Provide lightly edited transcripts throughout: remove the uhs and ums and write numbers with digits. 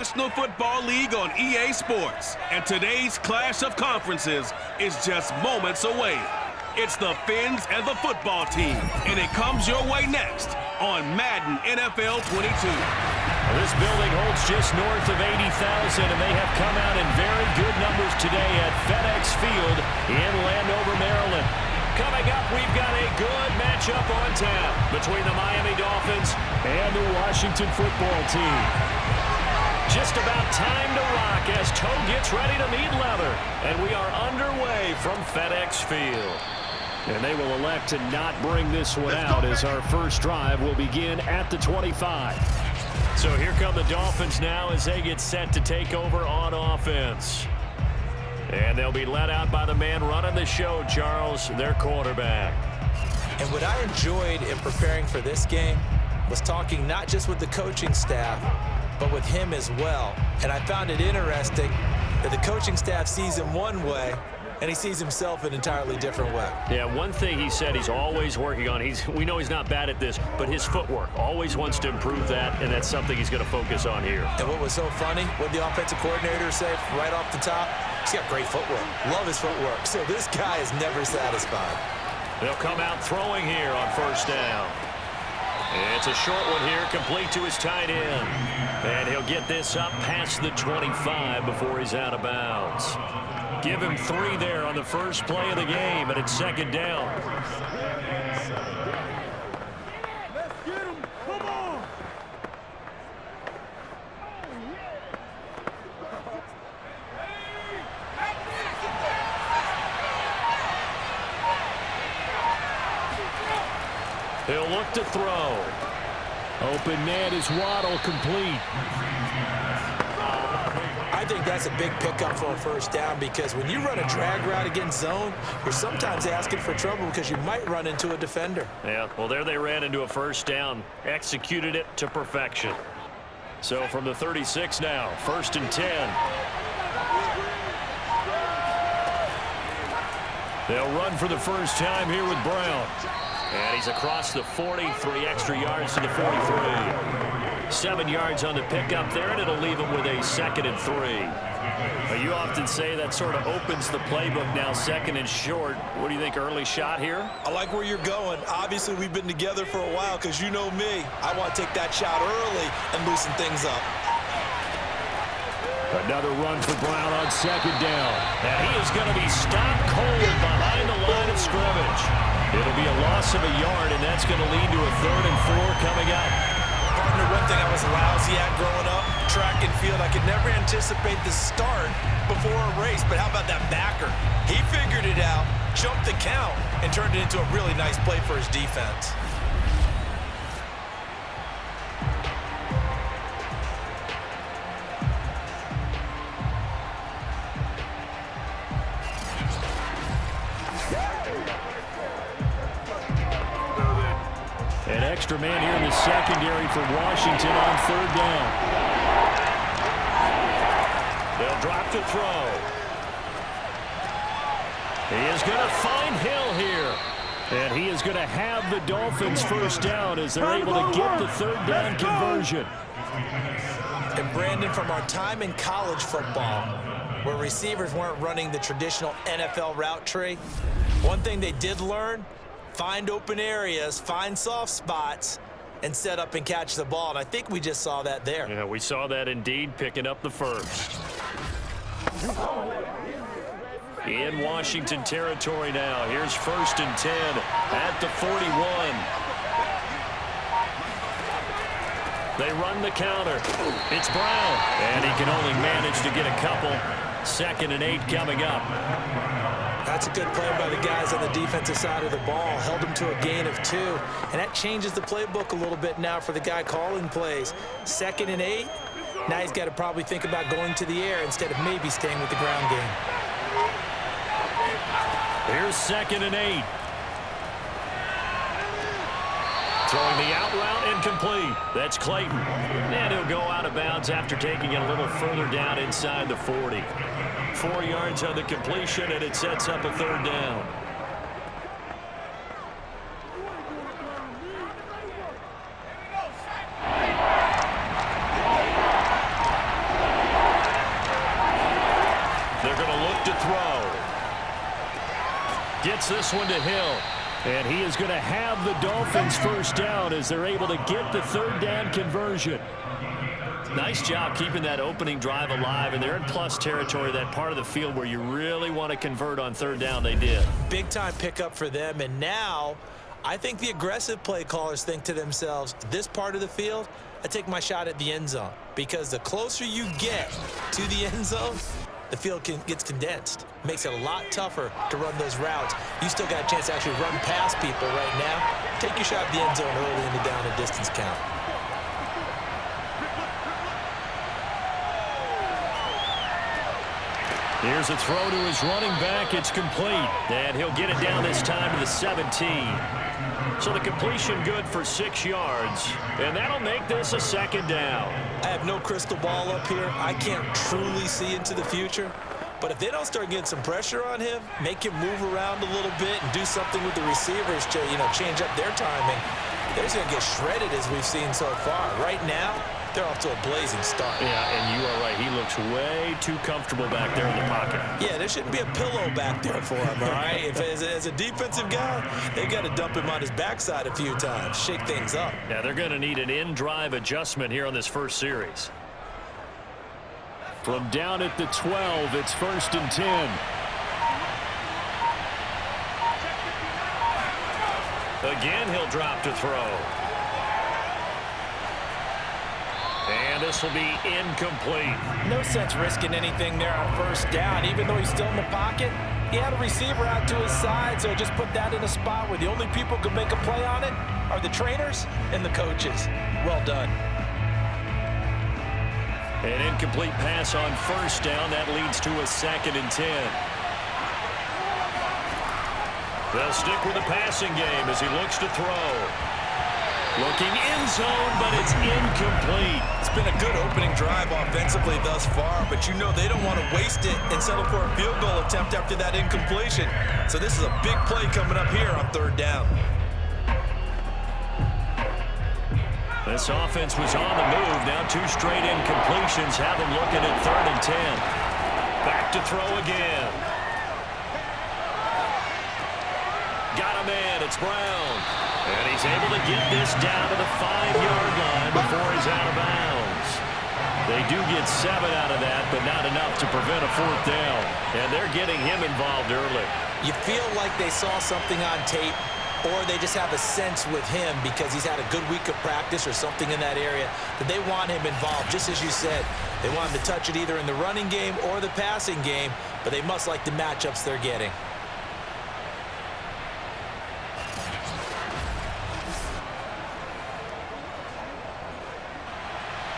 National Football League on EA Sports, and today's clash of conferences is just moments away. It's the Fins and the football team, and it comes your way next on Madden NFL 22. This building holds just north of 80,000, and they have come out in very good numbers today at FedEx Field in Landover, Maryland. Coming up, we've got a good matchup on tap between the Miami Dolphins and the Washington football team. Just about time to rock as toe gets ready to meet leather, and we are underway from FedEx Field. And they will elect to not bring this one out as our first drive will begin at the 25. So here come the Dolphins now as they get set to take over on offense. And they'll be led out by the man running the show, Charles, their quarterback. And what I enjoyed in preparing for this game was talking not just with the coaching staff, but with him as well. And I found it interesting that the coaching staff sees him one way, and he sees himself an entirely different way. Yeah, one thing he said he's always working on, we know he's not bad at this, but his footwork, always wants to improve that, and that's something he's going to focus on here. And what was so funny, what the offensive coordinator said right off the top, he's got great footwork. Love his footwork. So this guy is never satisfied. They'll come out throwing here on first down. It's a short one here, complete to his tight end. And he'll get this up past the 25 before he's out of bounds. Give him 3 there on the first play of the game, and it's second down. Let's get him. Come on. He'll look to throw. Open man is Waddle, complete. I think that's a big pickup for a first down because when you run a drag route against zone, you're sometimes asking for trouble because you might run into a defender. Yeah, well, there they ran into a first down. Executed it to perfection. So from the 36 now, 1st and 10. They'll run for the first time here with Brown. And he's across the 40, 3 extra yards to the 43. 7 yards on the pickup there, and it'll leave him with a 2nd and 3. You often say that sort of opens the playbook now, 2nd and short. What do you think, early shot here? I like where you're going. Obviously, we've been together for a while because you know me. I want to take that shot early and loosen things up. Another run for Brown on 2nd down. And he is going to be stopped cold behind the line of scrimmage. It'll be a loss of a yard, and that's going to lead to a 3rd and 4 coming up. Partner, one thing I was lousy at growing up, track and field, I could never anticipate the start before a race, but how about that backer? He figured it out, jumped the count, and turned it into a really nice play for his defense. An extra man here in the secondary for Washington on 3rd down. They'll drop the throw. He is going to find Hill here. And he is going to have the Dolphins first down as they're able to get the 3rd down conversion. And Brandon, from our time in college football, where receivers weren't running the traditional NFL route tree, one thing they did learn, find open areas, find soft spots, and set up and catch the ball. And I think we just saw that there. Yeah, we saw that indeed, picking up the first. In Washington territory now. Here's 1st and 10 at the 41. They run the counter. It's Brown. And he can only manage to get a couple. 2nd and 8 coming up. That's a good play by the guys on the defensive side of the ball. Held him to a gain of 2. And that changes the playbook a little bit now for the guy calling plays. 2nd and 8. Now he's got to probably think about going to the air instead of maybe staying with the ground game. Here's 2nd and 8. Throwing the out route incomplete. That's Clayton. And he'll go out of bounds after taking it a little further down inside the 40. 4 yards on the completion, and it sets up a 3rd down. back to throw. Gets this one to Hill. And he is going to have the Dolphins first down as they're able to get the third down conversion. Nice job keeping that opening drive alive, and they're in plus territory, that part of the field where you really want to convert on third down. They did. Big-time pickup for them, and now I think the aggressive play callers think to themselves, this part of the field, I take my shot at the end zone, because the closer you get to the end zone, the field gets condensed. Makes it a lot tougher to run those routes. You still got a chance to actually run past people right now. Take your shot at the end zone early in the down and distance count. Here's a throw to his running back. It's complete. And he'll get it down this time to the 17. So the completion good for 6 yards. And that'll make this a second down. I have no crystal ball up here. I can't truly see into the future. But if they don't start getting some pressure on him, make him move around a little bit and do something with the receivers to, change up their timing, they're just going to get shredded as we've seen so far. Right now, they're off to a blazing start. Yeah, and you are right. He looks way too comfortable back there in the pocket. Yeah, there shouldn't be a pillow back there for him, all right? If as a defensive guy, they've got to dump him on his backside a few times, shake things up. Yeah, they're going to need an in-drive adjustment here on this first series. From down at the 12, it's 1st and 10. Again, he'll drop to throw. And this will be incomplete. No sense risking anything there on first down, even though he's still in the pocket. He had a receiver out to his side, so just put that in a spot where the only people who can make a play on it are the trainers and the coaches. Well done. An incomplete pass on first down. That leads to a 2nd and 10. They'll stick with the passing game as he looks to throw. Looking in zone, but it's incomplete. It's been a good opening drive offensively thus far, but they don't want to waste it and settle for a field goal attempt after that incompletion. So this is a big play coming up here on third down. This offense was on the move. Now 2 straight incompletions have them looking at 3rd and 10. Back to throw again. Got a man. It's Brown. And he's able to get this down to the 5-yard line before he's out of bounds. They do get 7 out of that, but not enough to prevent a 4th down. And they're getting him involved early. You feel like they saw something on tape, or they just have a sense with him because he's had a good week of practice or something in that area that they want him involved. Just as you said, they want him to touch it either in the running game or the passing game, but they must like the matchups they're getting.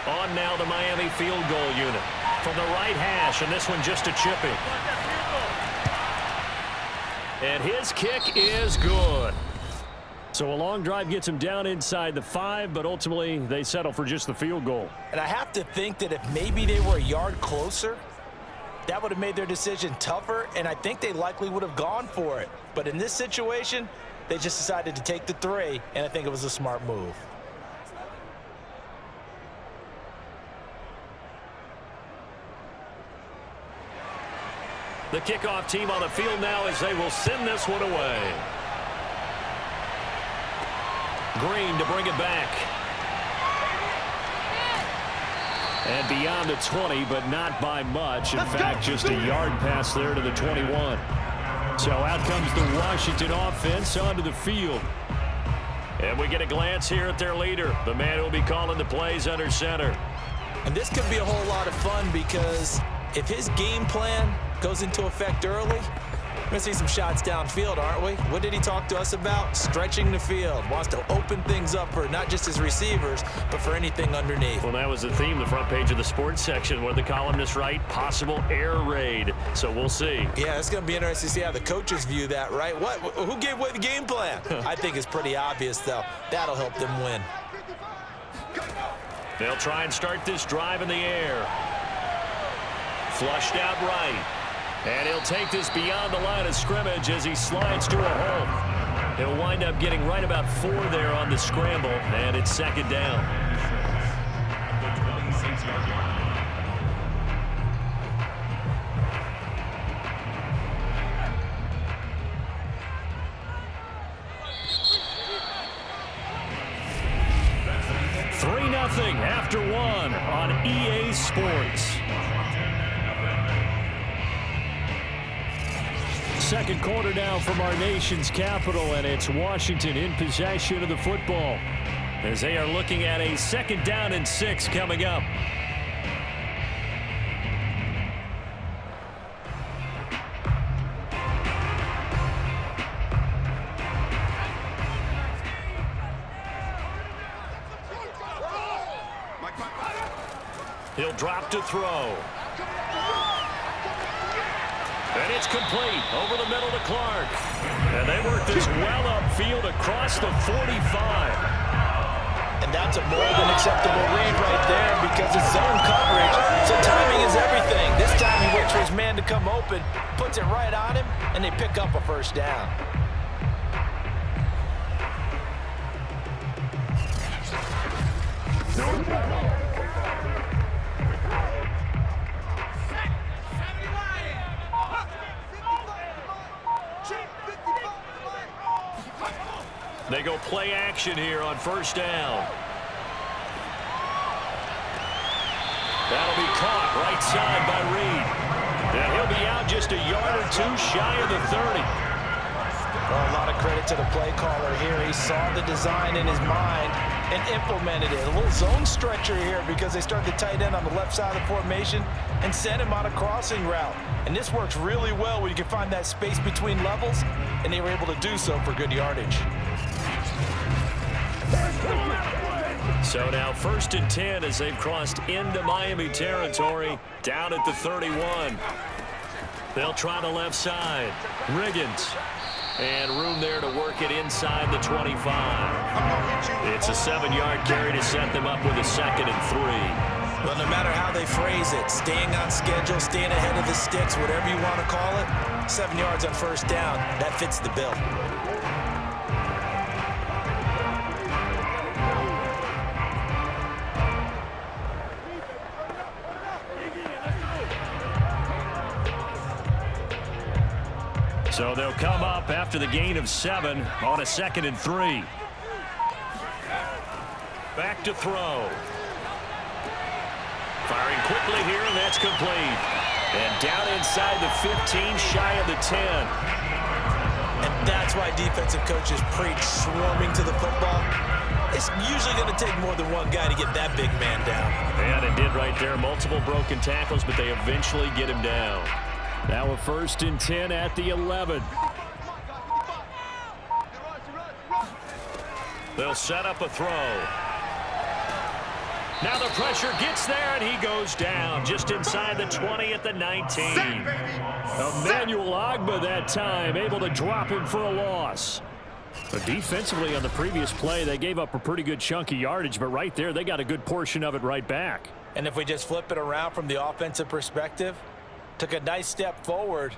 On now the Miami field goal unit from the right hash, and this one just a chipping. And his kick is good. So a long drive gets him down inside the 5, but ultimately they settle for just the field goal. And I have to think that if maybe they were a yard closer, that would have made their decision tougher, and I think they likely would have gone for it. But in this situation, they just decided to take the 3, and I think it was a smart move. The kickoff team on the field now as they will send this one away. Green to bring it back. And beyond the 20, but not by much. In fact, just a yard pass there to the 21. So out comes the Washington offense onto the field. And we get a glance here at their leader, the man who will be calling the plays under center. And this could be a whole lot of fun because if his game plan goes into effect early, we're going to see some shots downfield, aren't we? What did he talk to us about? Stretching the field. Wants to open things up for not just his receivers, but for anything underneath. Well, that was the theme, the front page of the sports section, where the columnists write, possible air raid. So we'll see. Yeah, it's going to be interesting to see how the coaches view that, right? Who gave away the game plan? I think it's pretty obvious, though. That'll help them win. They'll try and start this drive in the air. Flushed out right. And he'll take this beyond the line of scrimmage as he slides to a hole. He'll wind up getting right about 4 there on the scramble, and it's 2nd down. Sports. Second quarter now from our nation's capital, and it's Washington in possession of the football as they are looking at a 2nd down and 6 coming up. He'll drop to throw. And it's complete over the middle to Clark. And they work this well upfield across the 45. And that's a more than acceptable read right there because it's zone coverage. So timing is everything. This time he waits for his man to come open, puts it right on him, and they pick up a 1st down. They go play action here on 1st down. That'll be caught right side by Reed. And he'll be out just a yard or 2 shy of the 30. Well, a lot of credit to the play caller here. He saw the design in his mind and implemented it. A little zone stretcher here because they start the tight end on the left side of the formation and send him on a crossing route. And this works really well when you can find that space between levels, and they were able to do so for good yardage. So now 1st and 10 as they've crossed into Miami territory, down at the 31. They'll try the left side. Riggins. And room there to work it inside the 25. It's a 7-yard carry to set them up with a 2nd and 3. Well, no matter how they phrase it, staying on schedule, staying ahead of the sticks, whatever you want to call it, 7 yards on 1st down, that fits the bill. So they'll come up after the gain of 7 on a 2nd and 3. Back to throw. Firing quickly here, and that's complete. And down inside the 15, shy of the 10. And that's why defensive coaches preach swarming to the football. It's usually going to take more than one guy to get that big man down. And it did right there. Multiple broken tackles, but they eventually get him down. Now a 1st and 10 at the 11. They'll set up a throw. Now the pressure gets there, and he goes down just inside the 20 at the 19. Emmanuel Ogbah that time, able to drop him for a loss. But defensively on the previous play, they gave up a pretty good chunk of yardage, but right there, they got a good portion of it right back. And if we just flip it around from the offensive perspective, took a nice step forward,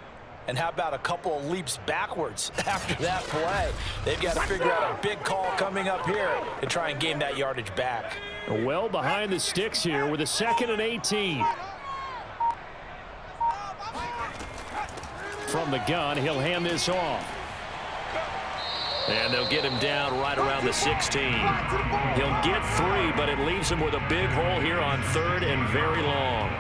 and how about a couple of leaps backwards after that play? They've got to figure out a big call coming up here to try and gain that yardage back. Well behind the sticks here with a 2nd and 18. From the gun, he'll hand this off. And they'll get him down right around the 16. He'll get 3, but it leaves him with a big hole here on 3rd and very long.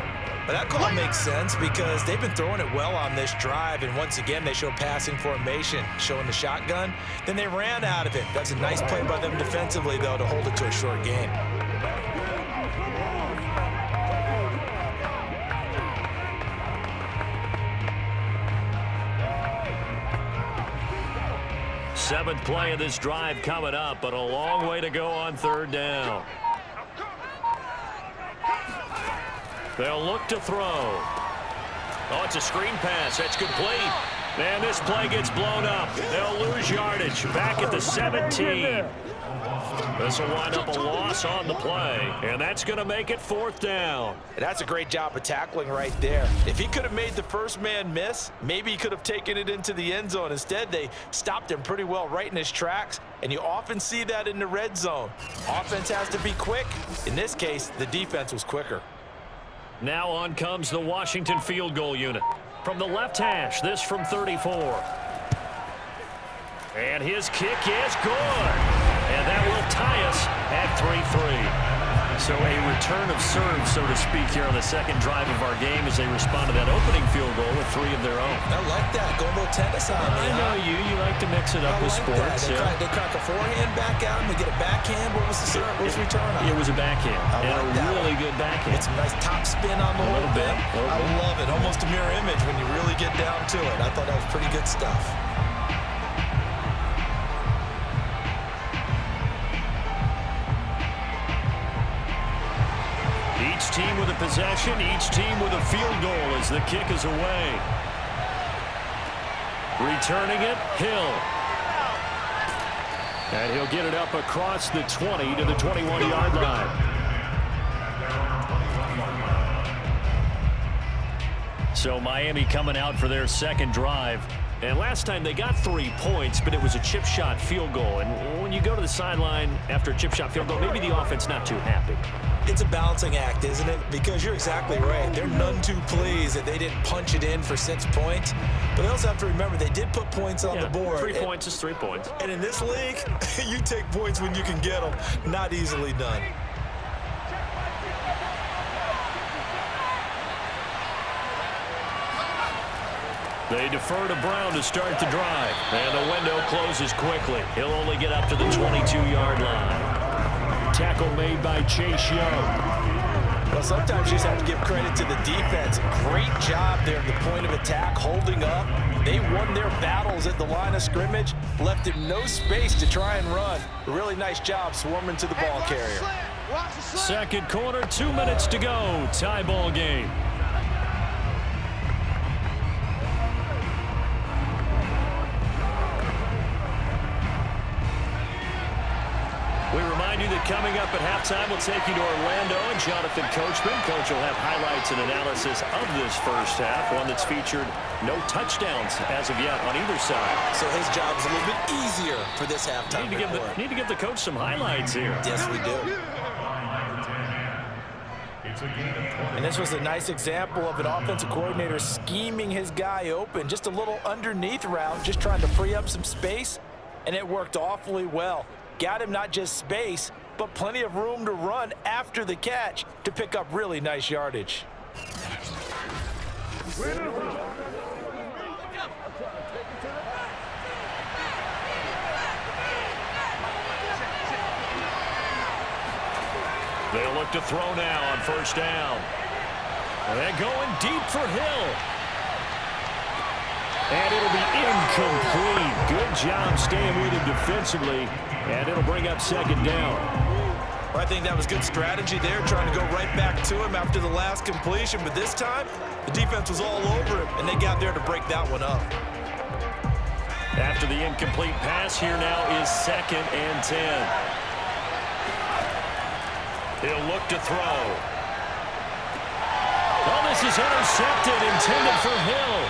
But that call makes sense because they've been throwing it well on this drive, and once again they show passing formation, showing the shotgun. Then they ran out of it. That's a nice play by them defensively, though, to hold it to a short gain. Seventh play of this drive coming up, but a long way to go on 3rd down. They'll look to throw. Oh, it's a screen pass. That's complete. And this play gets blown up. They'll lose yardage back at the 17. This will wind up a loss on the play, and that's going to make it 4th down. And that's a great job of tackling right there. If he could have made the first man miss, maybe he could have taken it into the end zone. Instead, they stopped him pretty well right in his tracks, and you often see that in the red zone. Offense has to be quick. In this case, the defense was quicker. Now on comes the Washington field goal unit. From the left hash, this from 34. And his kick is good. And that will tie us at 3-3. So a return of serve, so to speak, here on the second drive of our game as they respond to that opening field goal with 3 of their own. I like that. Go a little tennis on me. I know you. You like to mix it up with sports. They crack a forehand back out and they get a backhand. What was the serve? What was the return on? It was a backhand. And a really good backhand. It's a nice top spin on the whole thing. I love it. Almost a mirror image when you really get down to it. I thought that was pretty good stuff. Each team with a possession, each team with a field goal as the kick is away. Returning it, Hill. And he'll get it up across the 20 to the 21-yard line. So Miami coming out for their second drive. And last time they got 3 points, but it was a chip shot field goal. And when you go to the sideline after a chip shot field goal, maybe the offense not too happy. It's a balancing act, isn't it? Because you're exactly right. They're none too pleased that they didn't punch it in for 6 points. But they also have to remember they did put points on the board. 3 points is 3 points. And in this league, you take points when you can get them. Not easily done. They defer to Brown to start the drive. And the window closes quickly. He'll only get up to the 22-yard line. Tackle made by Chase Young. Well, sometimes you just have to give credit to the defense. Great job there at the point of attack, holding up. They won their battles at the line of scrimmage, left him no space to try and run. A really nice job swarming to the ball carrier. Second quarter, 2 minutes to go. Tie ball game. We remind you that coming up at halftime, we'll take you to Orlando and Jonathan Coachman. Coach will have highlights and analysis of this first half, one that's featured no touchdowns as of yet on either side. So his job's a little bit easier for this halftime. Need to give the coach some highlights here. Yes, we do. And this was a nice example of an offensive coordinator scheming his guy open. Just a little underneath route, just trying to free up some space, and it worked awfully well. Got him not just space, but plenty of room to run after the catch to pick up really nice yardage. They'll look to throw now on first down. And they're going deep for Hill. And it'll be incomplete. Good job staying with him defensively. And it'll bring up second down. Well, I think that was good strategy there, trying to go right back to him after the last completion. But this time, the defense was all over him, and they got there to break that one up. After the incomplete pass, here now is 2nd and 10. He'll look to throw. Oh, this is intercepted, intended for Hill.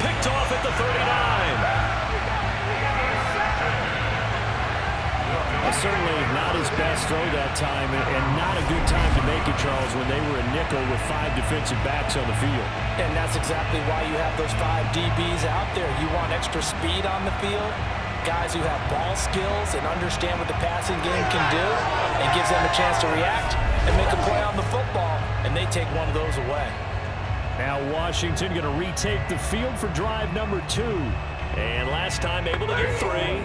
Picked off at the 39. Certainly not his best throw that time, and not a good time to make it, Charles, when they were a nickel with 5 defensive backs on the field. And that's exactly why you have those 5 DBs out there. You want extra speed on the field, guys who have ball skills and understand what the passing game can do, and gives them a chance to react and make a play on the football, and they take one of those away. Now Washington going to retake the field for drive number 2. And last time able to get 3.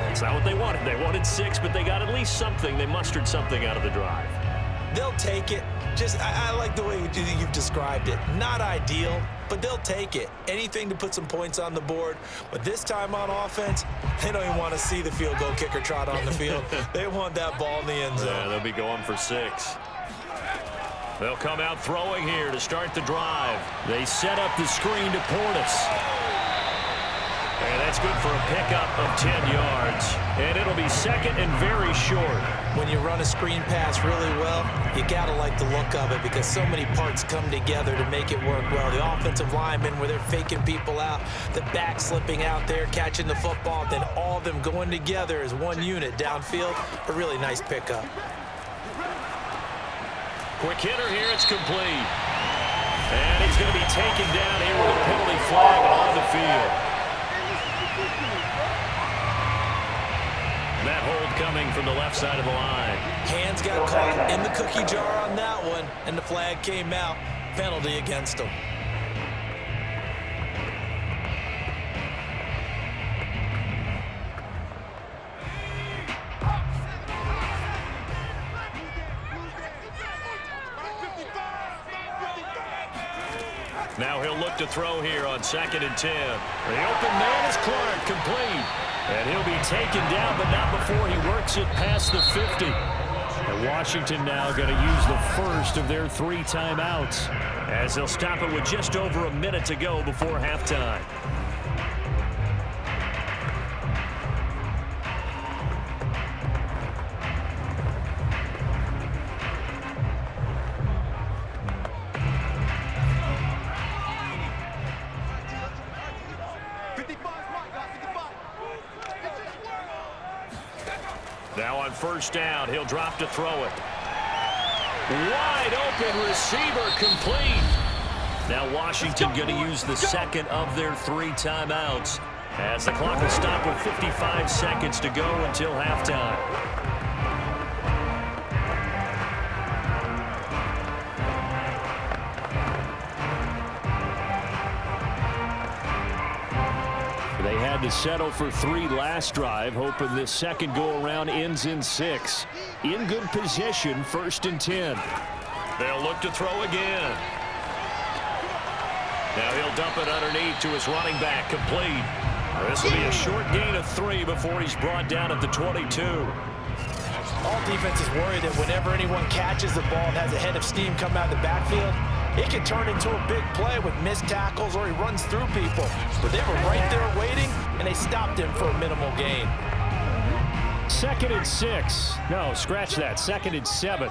It's not what they wanted. They wanted 6, but they got at least something. They mustered something out of the drive. They'll take it. I like the way you've described it. Not ideal, but they'll take it. Anything to put some points on the board. But this time on offense, they don't even want to see the field goal kicker trot on the field. They want that ball in the end zone. Yeah, they'll be going for 6. They'll come out throwing here to start the drive. They set up the screen to Portis. And that's good for a pickup of 10 yards. And it'll be 2nd and very short. When you run a screen pass really well, you got to like the look of it because so many parts come together to make it work well. The offensive linemen where they're faking people out, the back slipping out there, catching the football, then all of them going together as one unit downfield. A really nice pickup. Quick hitter here, it's complete. And he's going to be taken down here with a penalty flag on the field. That hold coming from the left side of the line. Hands got caught in the cookie jar on that one, and the flag came out. Penalty against him. Now he'll look to throw here on 2nd and 10. The open man is Clark, complete. And he'll be taken down, but not before he works it past the 50. And Washington now going to use the first of their 3 timeouts, as they'll stop it with just over a minute to go before halftime. Now on 1st down, he'll drop to throw it. Wide open receiver, complete. Now Washington going to use the 2nd of their 3 timeouts, as the clock will stop with 55 seconds to go until halftime. They had to settle for 3 last drive, hoping this second go-around ends in 6. In good position, 1st and 10. They'll look to throw again. Now he'll dump it underneath to his running back, complete. This will be a short gain of 3 before he's brought down at the 22. All defenses worry that whenever anyone catches the ball and has a head of steam come out of the backfield, it can turn into a big play with missed tackles or he runs through people. But they were right there waiting, and they stopped him for a minimal gain. 2nd and 6. No, scratch that. 2nd and 7.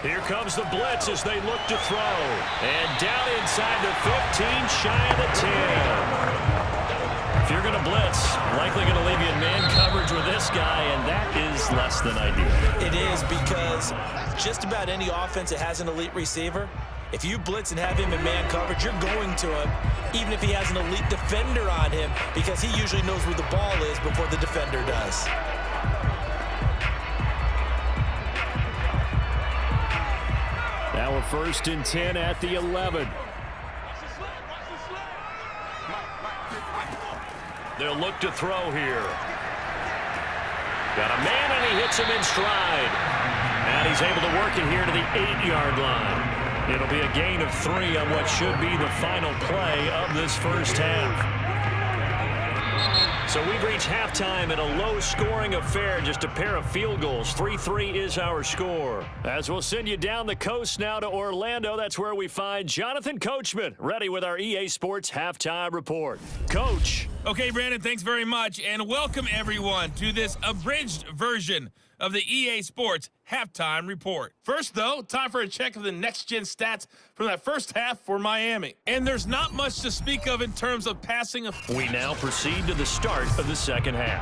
Here comes the blitz as they look to throw. And down inside the 15, shy of the 10. If you're going to blitz, likely going to leave you in man coverage with this guy, and that is less than ideal. It is, because just about any offense that has an elite receiver, if you blitz and have him in man coverage, you're going to him, even if he has an elite defender on him, because he usually knows where the ball is before the defender does. Now a 1st and 10 at the 11. They'll look to throw here. Got a man, and he hits him in stride. And he's able to work it here to the 8-yard line. It'll be a gain of 3 on what should be the final play of this first half. So we've reached halftime in a low-scoring affair, just a pair of field goals. 3-3 is our score. As we'll send you down the coast now to Orlando, that's where we find Jonathan Coachman, ready with our EA Sports Halftime Report. Coach. Okay, Brandon, thanks very much, and welcome everyone to this abridged version of the EA Sports Halftime Report. First, though, time for a check of the next-gen stats from that first half for Miami. And there's not much to speak of in terms of passing. We now proceed to the start of the second half.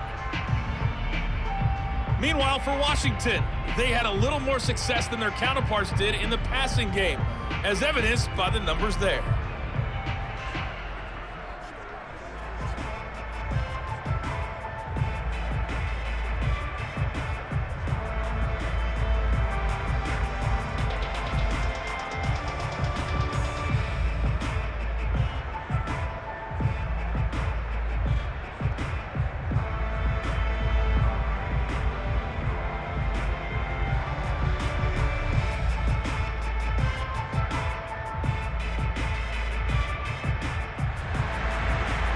Meanwhile, for Washington, they had a little more success than their counterparts did in the passing game, as evidenced by the numbers there.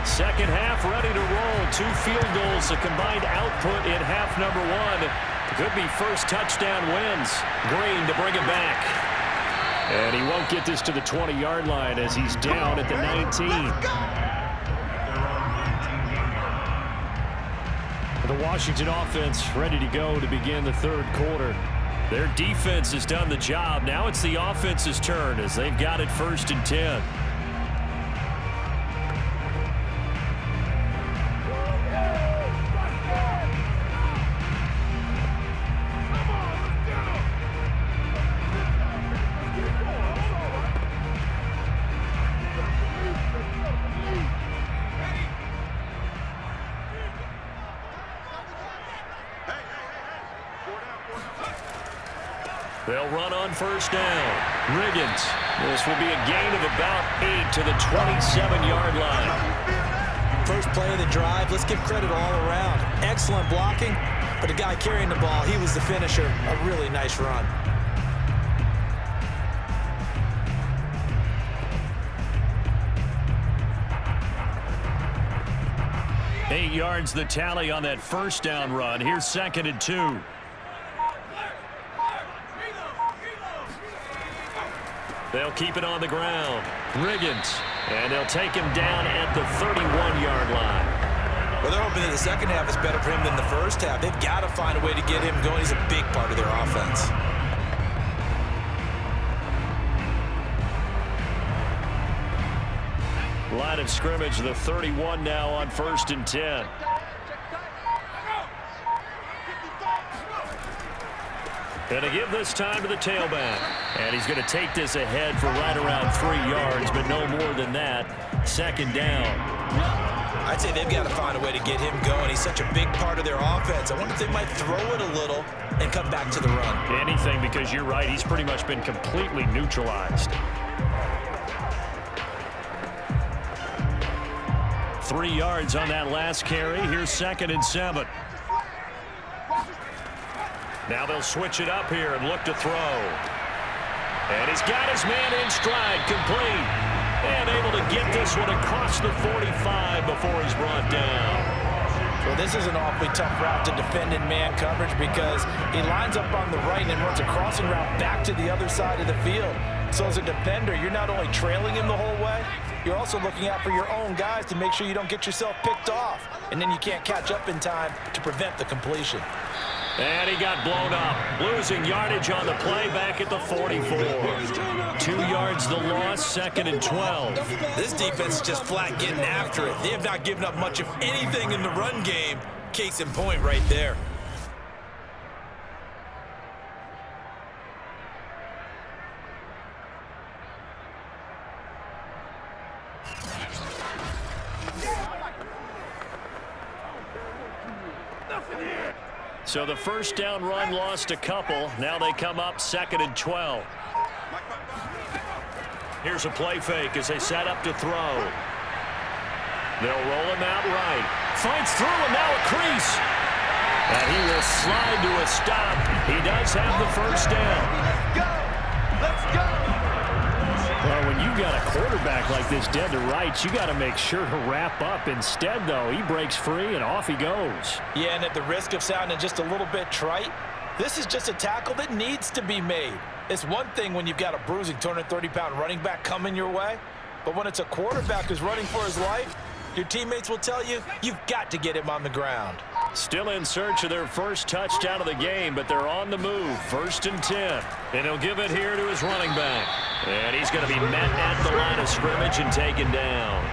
Second half ready to roll. 2 field goals, a combined output in half number 1. Could be first touchdown wins. Green to bring it back. And he won't get this to the 20-yard line as he's down at the 19. The Washington offense ready to go to begin the third quarter. Their defense has done the job. Now it's the offense's turn as they've got it 1st and 10. They'll run on first down. Riggins. This will be a gain of about 8 to the 27-yard line. First play of the drive, let's give credit all around. Excellent blocking, but the guy carrying the ball, he was the finisher. A really nice run. Eight yards the tally on that first down run. Here's 2nd and 2. They'll keep it on the ground. Riggins. And they'll take him down at the 31-yard line. Well, they're hoping that the second half is better for him than the first half. They've got to find a way to get him going. He's a big part of their offense. Line of scrimmage, the 31 now on 1st and 10. Going to give this time to the tailback. And he's going to take this ahead for right around 3 yards, but no more than that. 2nd down. I'd say they've got to find a way to get him going. He's such a big part of their offense. I wonder if they might throw it a little and come back to the run. Anything, because you're right. He's pretty much been completely neutralized. 3 yards on that last carry. Here's 2nd and 7. Now they'll switch it up here and look to throw. And he's got his man in stride, complete. And able to get this one across the 45 before he's brought down. Well, this is an awfully tough route to defend in man coverage because he lines up on the right and then runs a crossing route back to the other side of the field. So as a defender, you're not only trailing him the whole way, you're also looking out for your own guys to make sure you don't get yourself picked off. And then you can't catch up in time to prevent the completion. And he got blown up, losing yardage on the play back at the 44. 2 yards the loss, 2nd and 12. This defense is just flat getting after it. They have not given up much of anything in the run game. Case in point right there. So the first down run lost a couple. Now they come up 2nd and 12. Here's a play fake as they set up to throw. They'll roll him out right. Finds through and now a crease. And he will slide to a stop. He does have the first down. Let's go! Well, when you got a quarterback like this dead to rights, you got to make sure to wrap up. Instead, though, he breaks free and off he goes. Yeah, and at the risk of sounding just a little bit trite, this is just a tackle that needs to be made. It's one thing when you've got a bruising 230-pound running back coming your way, but when it's a quarterback who's running for his life, your teammates will tell you, you've got to get him on the ground. Still in search of their first touchdown of the game, but they're on the move. 1st and 10. And he'll give it here to his running back. And he's going to be met at the line of scrimmage and taken down.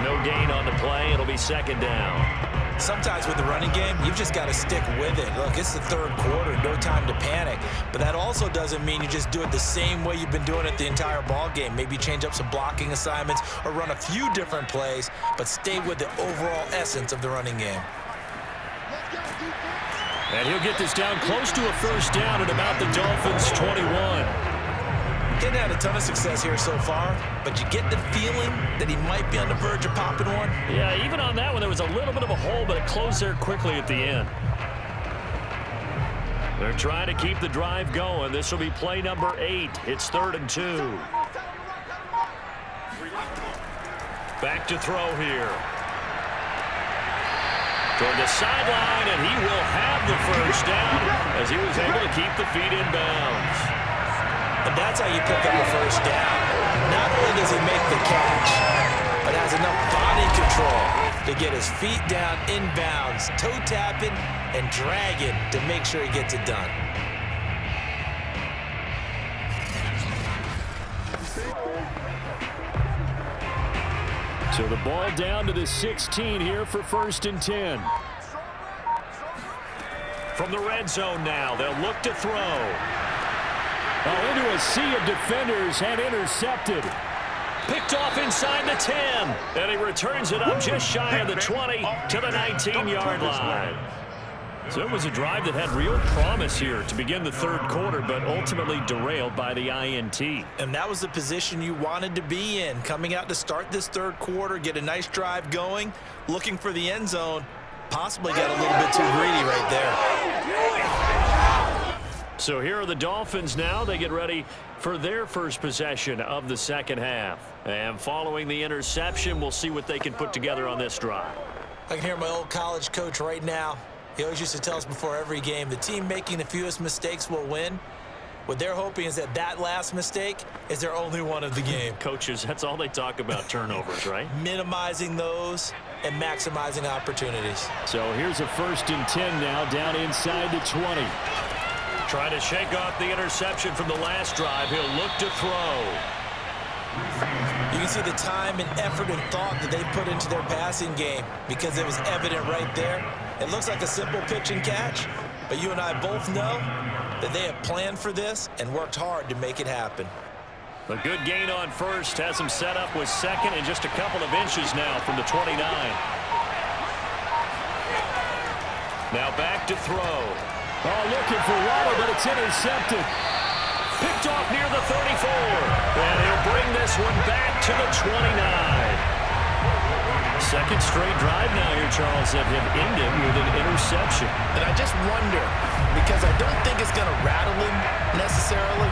No gain on the play. It'll be 2nd down. Sometimes with the running game, you've just got to stick with it. Look, it's the 3rd quarter, no time to panic. But that also doesn't mean you just do it the same way you've been doing it the entire ball game. Maybe change up some blocking assignments or run a few different plays, but stay with the overall essence of the running game. And he'll get this down close to a first down at about the Dolphins' 21. Didn't have a ton of success here so far, but you get the feeling that he might be on the verge of popping one. Yeah, even on that one, there was a little bit of a hole, but it closed there quickly at the end. They're trying to keep the drive going. This will be play number 8. It's 3rd and 2. Back to throw here. Toward the sideline, and he will have the first down as he was able to keep the feet in bounds. And that's how you pick up a first down. Not only does he make the catch, but has enough body control to get his feet down in bounds, toe tapping and dragging to make sure he gets it done. So the ball down to the 16 here for 1st and 10. From the red zone now, they'll look to throw. Oh, into a sea of defenders and intercepted. Picked off inside the 10. And he returns it up just shy of the 20 to the 19-yard line. So it was a drive that had real promise here to begin the third quarter, but ultimately derailed by the INT. And that was the position you wanted to be in, coming out to start this third quarter, get a nice drive going, looking for the end zone. Possibly got a little bit too greedy right there. So here are the Dolphins now. They get ready for their first possession of the second half. And following the interception, we'll see what they can put together on this drive. I can hear my old college coach right now. He always used to tell us before every game, the team making the fewest mistakes will win. What they're hoping is that that last mistake is their only one of the game. Coaches, that's all they talk about, turnovers, right? Minimizing those and maximizing opportunities. So here's a 1st and 10 now, down inside the 20. Trying to shake off the interception from the last drive. He'll look to throw. You can see the time and effort and thought that they put into their passing game because it was evident right there. It looks like a simple pitch and catch, but you and I both know that they have planned for this and worked hard to make it happen. A good gain on first has him set up with second and just a couple of inches now from the 29. Now back to throw. Oh, looking for Waddle, but it's intercepted. Picked off near the 34. And he'll bring this one back to the 29. Second straight drive now here, Charles, that have ended with an interception. And I just wonder, because I don't think it's going to rattle him necessarily,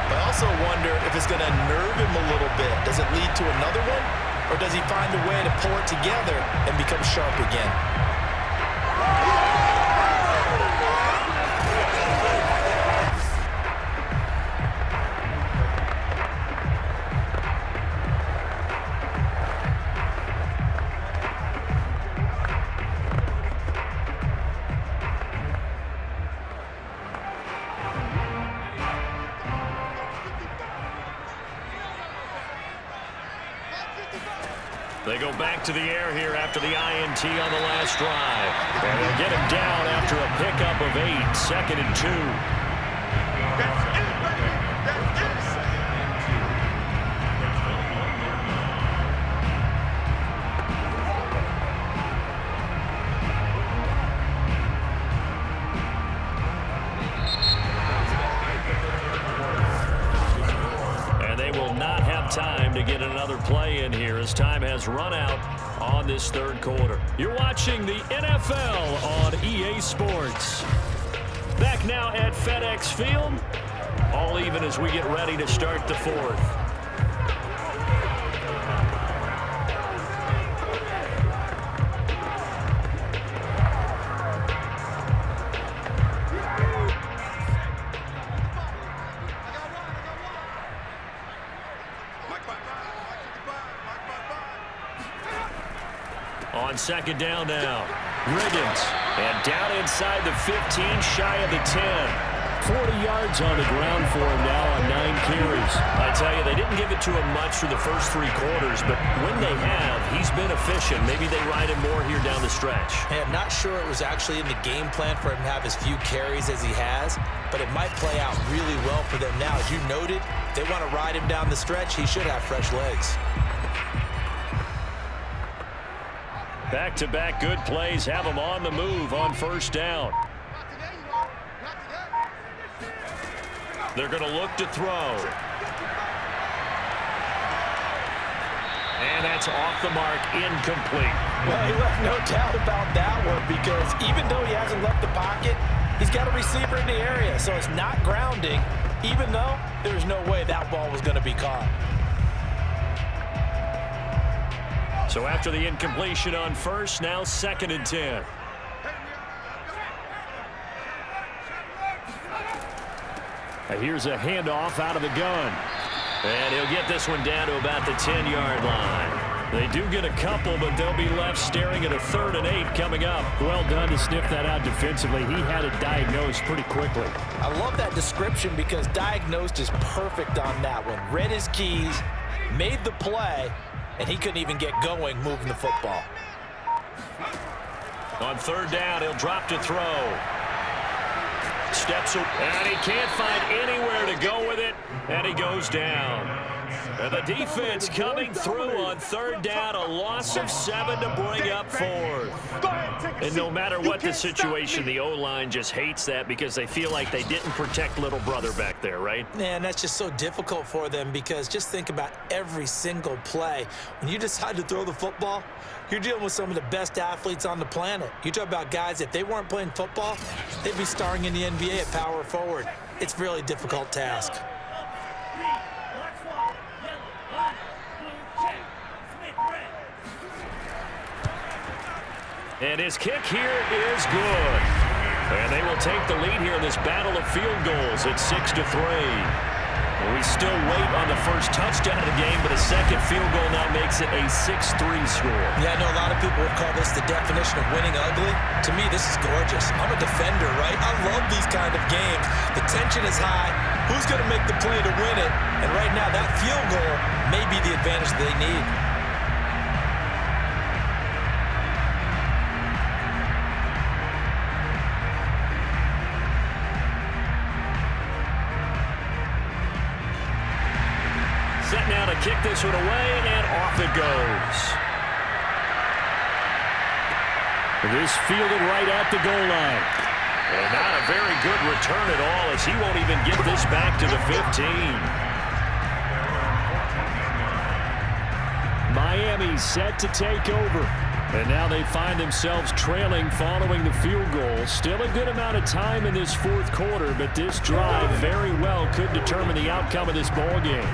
but I also wonder if it's going to nerve him a little bit. Does it lead to another one, or does he find a way to pull it together and become sharp again? They go back to the air here after the INT on the last drive. And they'll get him down after a pickup of 8, 2nd and 2. And they will not have time to get another play in here as time has run out on this third quarter. You're watching the NFL on EA Sports. Back now at FedEx Field, all even as we get ready to start the fourth. On second down now, Riggins, and down inside the 15, shy of the 10. 40 yards on the ground for him now on 9 carries. I tell you, they didn't give it to him much for the first 3 quarters, but when they have, he's been efficient. Maybe they ride him more here down the stretch. Hey, I'm not sure it was actually in the game plan for him to have as few carries as he has, but it might play out really well for them now. As you noted, they want to ride him down the stretch. He should have fresh legs. Back-to-back good plays have him on the move on first down. They're going to look to throw. And that's off the mark, incomplete. Well, he left no doubt about that one because even though he hasn't left the pocket, he's got a receiver in the area, so it's not grounding, even though there's no way that ball was going to be caught. So after the incompletion on first, now 2nd and 10. And here's a handoff out of the gun. And he'll get this one down to about the 10-yard line. They do get a couple, but they'll be left staring at a 3rd and 8 coming up. Well done to sniff that out defensively. He had it diagnosed pretty quickly. I love that description because diagnosed is perfect on that one. Read his keys, made the play, and he couldn't even get going moving the football. On 3rd down, he'll drop to throw. Steps, and he can't find anywhere to go with it. And he goes down. And the defense coming through on third down, a loss of 7 to bring up fourth. And no matter what the situation, the O-line just hates that because they feel like they didn't protect little brother back there, right? Man, that's just so difficult for them because just think about every single play. When you decide to throw the football, you're dealing with some of the best athletes on the planet. You talk about guys, if they weren't playing football, they'd be starring in the NBA at power forward. It's a really difficult task. And his kick here is good. And they will take the lead here in this battle of field goals at 6-3. We still wait on the first touchdown of the game, but a second field goal now makes it a 6-3 score. Yeah, I know a lot of people would call this the definition of winning ugly. To me, this is gorgeous. I'm a defender, right? I love these kind of games. The tension is high. Who's going to make the play to win it? And right now, that field goal may be the advantage they need. Set now to kick this one away, and off it goes. This fielded right at the goal line. And not a very good return at all, as he won't even get this back to the 15. Miami set to take over. And now they find themselves trailing following the field goal. Still a good amount of time in this fourth quarter, but this drive very well could determine the outcome of this ball game.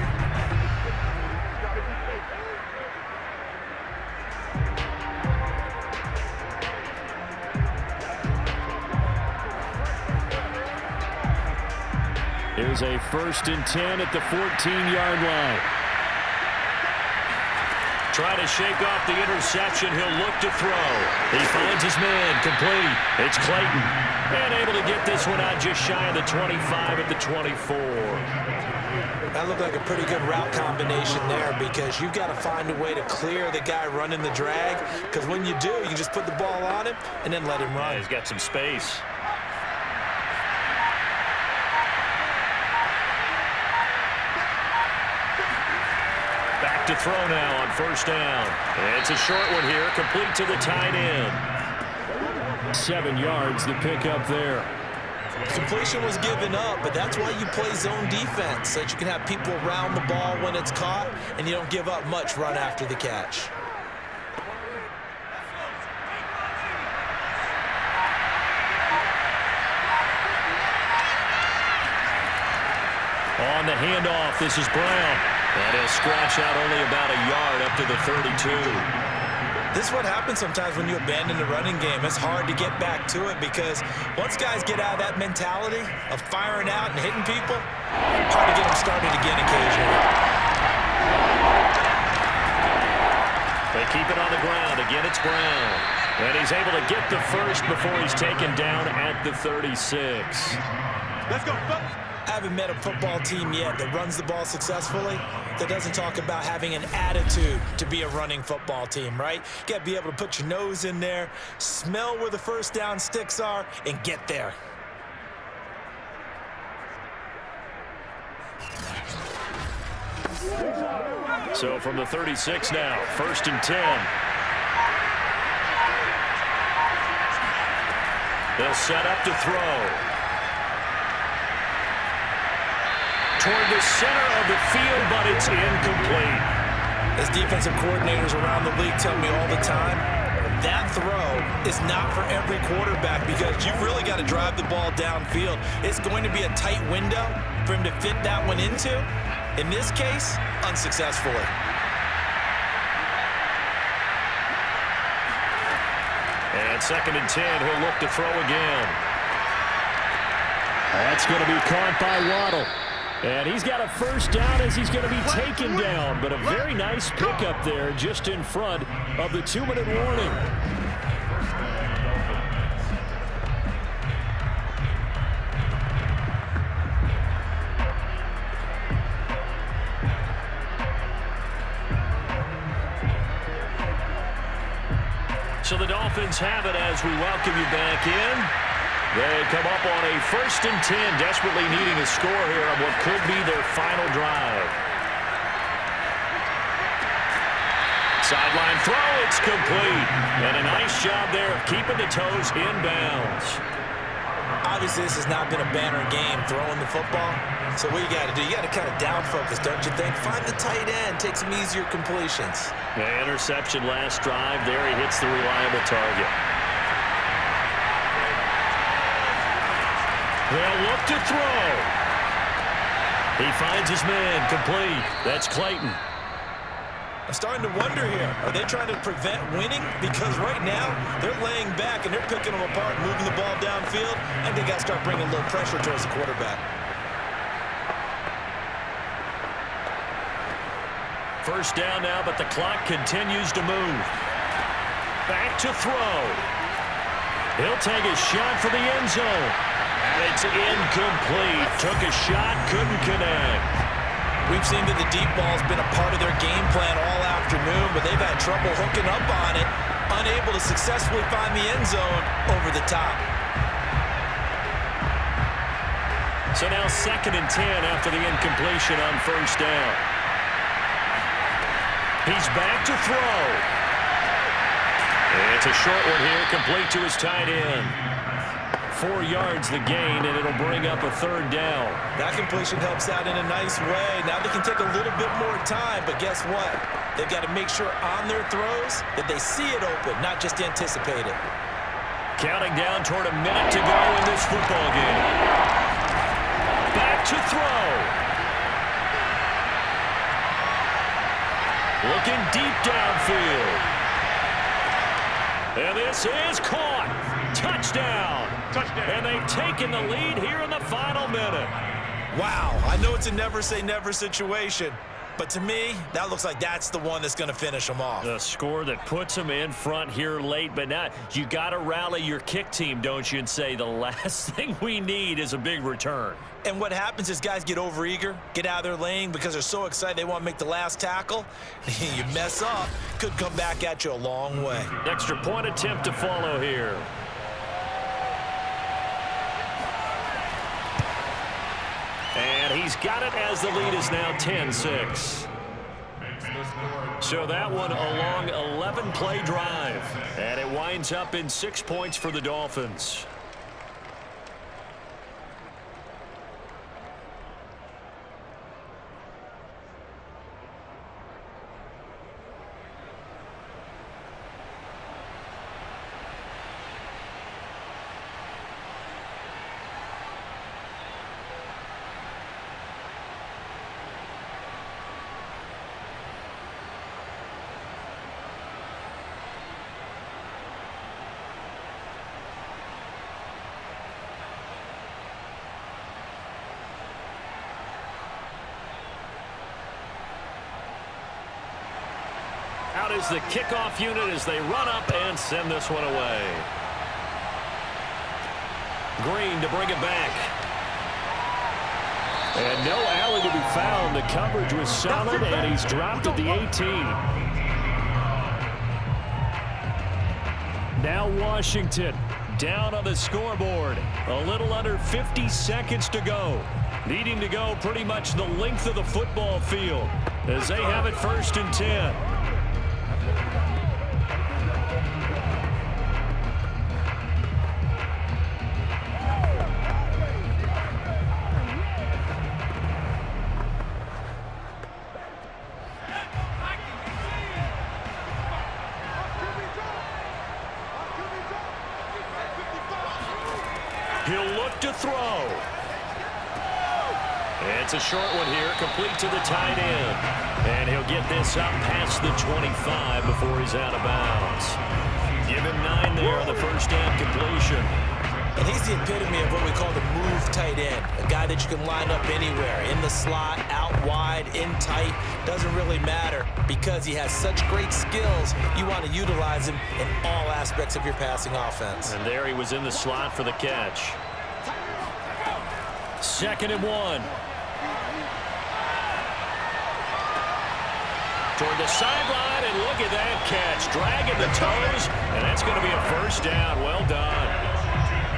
Here's a 1st and 10 at the 14-yard line. Try to shake off the interception. He'll look to throw. He finds his man. Complete. It's Clayton. And able to get this one out just shy of the 25 at the 24. That looked like a pretty good route combination there because you've got to find a way to clear the guy running the drag, because when you do, you can just put the ball on him and then let him run. Yeah, he's got some space. Back to throw now on 1st down. And it's a short one here, complete to the tight end. 7 yards to pick up there. Completion was given up, but that's why you play zone defense, so that you can have people around the ball when it's caught, and you don't give up much run after the catch. On the handoff, this is Brown. And he'll scratch out only about a yard up to the 32. This is what happens sometimes when you abandon the running game. It's hard to get back to it because once guys get out of that mentality of firing out and hitting people, hard to get them started again occasionally. They keep it on the ground. Again, it's Brown. And he's able to get the first before he's taken down at the 36. Let's go, fellas. I haven't met a football team yet that runs the ball successfully that doesn't talk about having an attitude to be a running football team, right? You got to be able to put your nose in there, smell where the first down sticks are, and get there. So from the 36 now, 1st and 10. They'll set up to throw. Toward the center of the field, but it's incomplete. As defensive coordinators around the league tell me all the time, that throw is not for every quarterback because you've really got to drive the ball downfield. It's going to be a tight window for him to fit that one into. In this case, unsuccessfully. And 2nd and 10, he'll look to throw again. That's going to be caught by Waddle. And he's got a first down as he's going to be taken down. But a very nice pickup there just in front of the 2-minute warning. So the Dolphins have it as we welcome you back in. They come up on a 1st and 10, desperately needing a score here on what could be their final drive. Sideline throw, it's complete. And a nice job there of keeping the toes in bounds. Obviously, this has not been a banner game throwing the football. So what you got to do, you got to kind of down focus, don't you think? Find the tight end, take some easier completions. The interception last drive. There he hits the reliable target. They'll look to throw. He finds his man, complete. That's Clayton. I'm starting to wonder here, are they trying to prevent winning? Because right now, they're laying back and they're picking them apart, moving the ball downfield, and they got to start bringing a little pressure towards the quarterback. First down now, but the clock continues to move. Back to throw. He'll take a shot for the end zone. And it's incomplete. Took a shot, couldn't connect. We've seen that the deep ball's been a part of their game plan all afternoon, but they've had trouble hooking up on it, unable to successfully find the end zone over the top. So now 2nd and 10 after the incompletion on first down. He's back to throw. It's a short one here, complete to his tight end. 4 yards the gain, and it'll bring up a 3rd down. That completion helps out in a nice way. Now they can take a little bit more time, but guess what? They've got to make sure on their throws that they see it open, not just anticipate it. Counting down toward a minute to go in this football game. Back to throw. Looking deep downfield. And this is caught. Touchdown. And they've taken the lead here in the final minute. Wow, I know it's a never say never situation, but to me, that looks like that's the one that's going to finish them off. The score that puts them in front here late, but now you got to rally your kick team, don't you, and say the last thing we need is a big return. And what happens is guys get overeager, get out of their lane because they're so excited they want to make the last tackle. You mess up, could come back at you a long way. Extra point attempt to follow here. And he's got it as the lead is now 10-6. So that one a long 11-play drive. And it winds up in 6 points for the Dolphins. Out is the kickoff unit as they run up and send this one away. Green to bring it back. And no alley to be found. The coverage was solid, and he's dropped at the 18. Now Washington down on the scoreboard. A little under 50 seconds to go. Needing to go pretty much the length of the football field as they have it 1st and 10. He'll look to throw. It's a short one here, complete to the tight end. And he'll get this up past the 25 before he's out of bounds. Give him 9 there on the first down completion. And he's the epitome of what we call the move tight end. A guy that you can line up anywhere, in the slot, out wide, in tight. Doesn't really matter because he has such great skills. You want to utilize him in all aspects of your passing offense. And there he was in the slot for the catch. 2nd and 1. Toward the sideline, and look at that catch. Dragging the toes, and that's going to be a first down. Well done.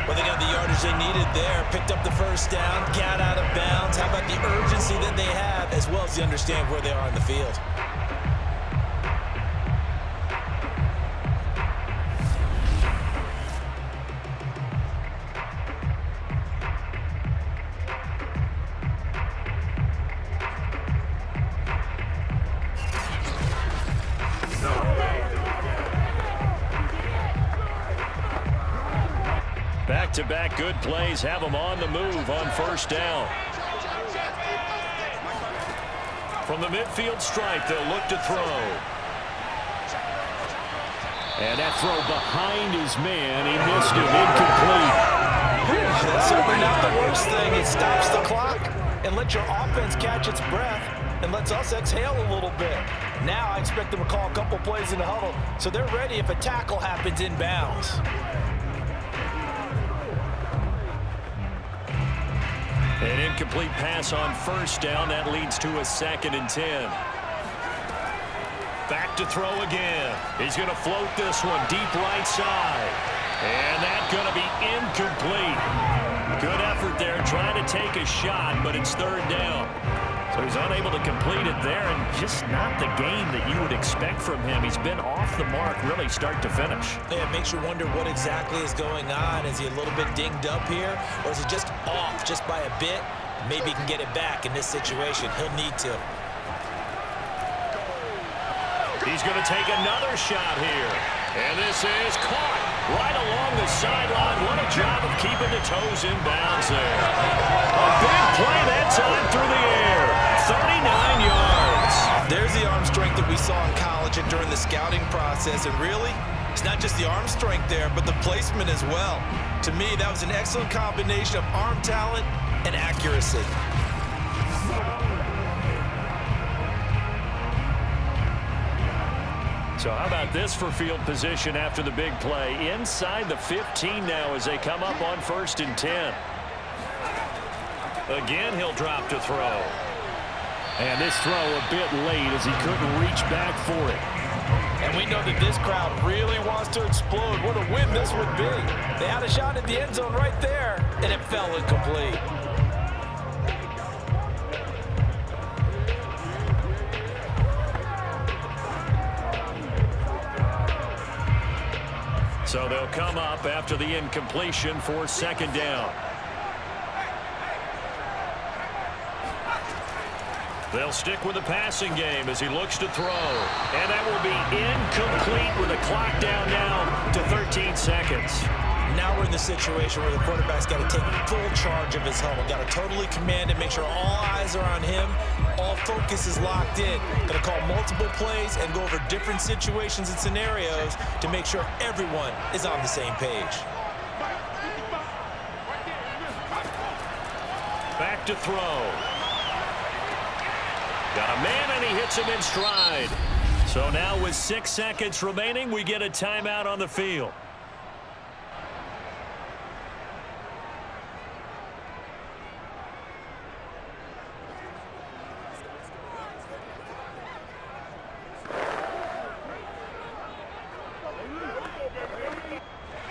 Well, they got the yardage they needed there, picked up the first down, got out of bounds. How about the urgency that they have, as well as the understanding where they are on the field? Back-to-back good plays have them on the move on first down. From the midfield stripe, they'll look to throw. And that throw behind his man. He missed him. Incomplete. That's certainly not the worst thing. It stops the clock and lets your offense catch its breath and lets us exhale a little bit. Now I expect them to call a couple plays in the huddle so they're ready if a tackle happens inbounds. An incomplete pass on first down. That leads to a 2nd and 10. Back to throw again. He's going to float this one deep right side. And that's going to be incomplete. Good effort there trying to take a shot, but it's 3rd down. So he's unable to complete it there, and just not the game that you would expect from him. He's been off the mark really start to finish. Yeah, it makes you wonder what exactly is going on. Is he a little bit dinged up here, or is he just off just by a bit? Maybe he can get it back in this situation. He'll need to. He's going to take another shot here. And this is caught right along the sideline. What a job of keeping the toes in bounds there. A big play that time through the air. 39 yards. There's the arm strength that we saw in college and during the scouting process. And really, it's not just the arm strength there, but the placement as well. To me, that was an excellent combination of arm talent and accuracy. So how about this for field position after the big play? Inside the 15 now as they come up on 1st and 10. Again, he'll drop to throw. And this throw a bit late as he couldn't reach back for it. And we know that this crowd really wants to explode. What a win this would be. They had a shot at the end zone right there, and it fell incomplete. So they'll come up after the incompletion for 2nd down. They'll stick with the passing game as he looks to throw. And that will be incomplete with the clock down now to 13 seconds. Now we're in the situation where the quarterback's got to take full charge of his huddle. Got to totally command it, make sure all eyes are on him. All focus is locked in. Got to call multiple plays and go over different situations and scenarios to make sure everyone is on the same page. Back to throw. Got a man, and he hits him in stride. So now with 6 seconds remaining, we get a timeout on the field.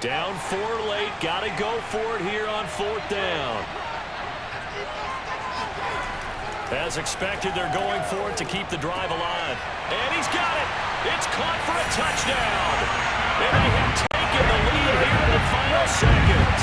Down 4 late, got to go for it here on 4th down. As expected, they're going for it to keep the drive alive. And he's got it. It's caught for a touchdown. And they have taken the lead here in the final seconds.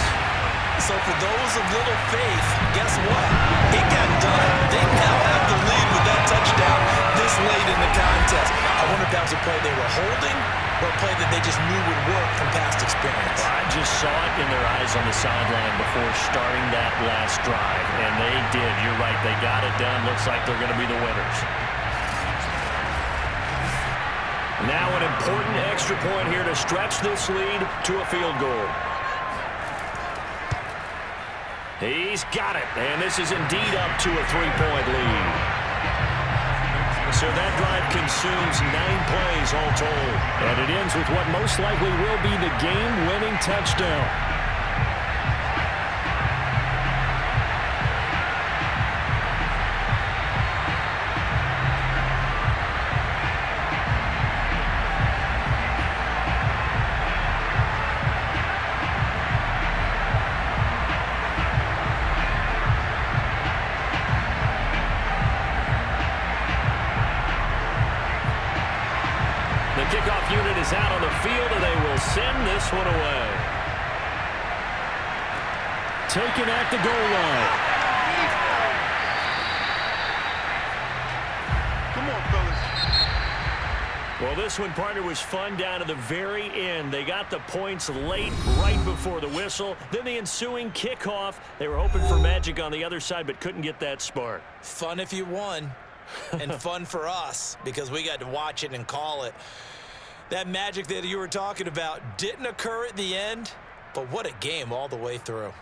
So for those of little faith, guess what? It got done. They now have the lead with that touchdown this late in the contest. I wonder if that was a play they were holding or a play that they just knew would work from past experience. I just saw it in their eyes on the sideline before starting that last drive, and they did. You're right. They got it done. Looks like they're going to be the winners. Now an important extra point here to stretch this lead to a field goal. He's got it, and this is indeed up to a 3-point lead. So that drive consumes 9 plays all told. And it ends with what most likely will be the game-winning touchdown. kickoff unit is out on the field, and they will send this one away. Taken at the goal line. Come on, fellas. Well, this one, partner, was fun down to the very end. They got the points late, right before the whistle. Then the ensuing kickoff. They were hoping for magic on the other side, but couldn't get that spark. Fun if you won, and fun for us because we got to watch it and call it. That magic that you were talking about didn't occur at the end, but what a game all the way through.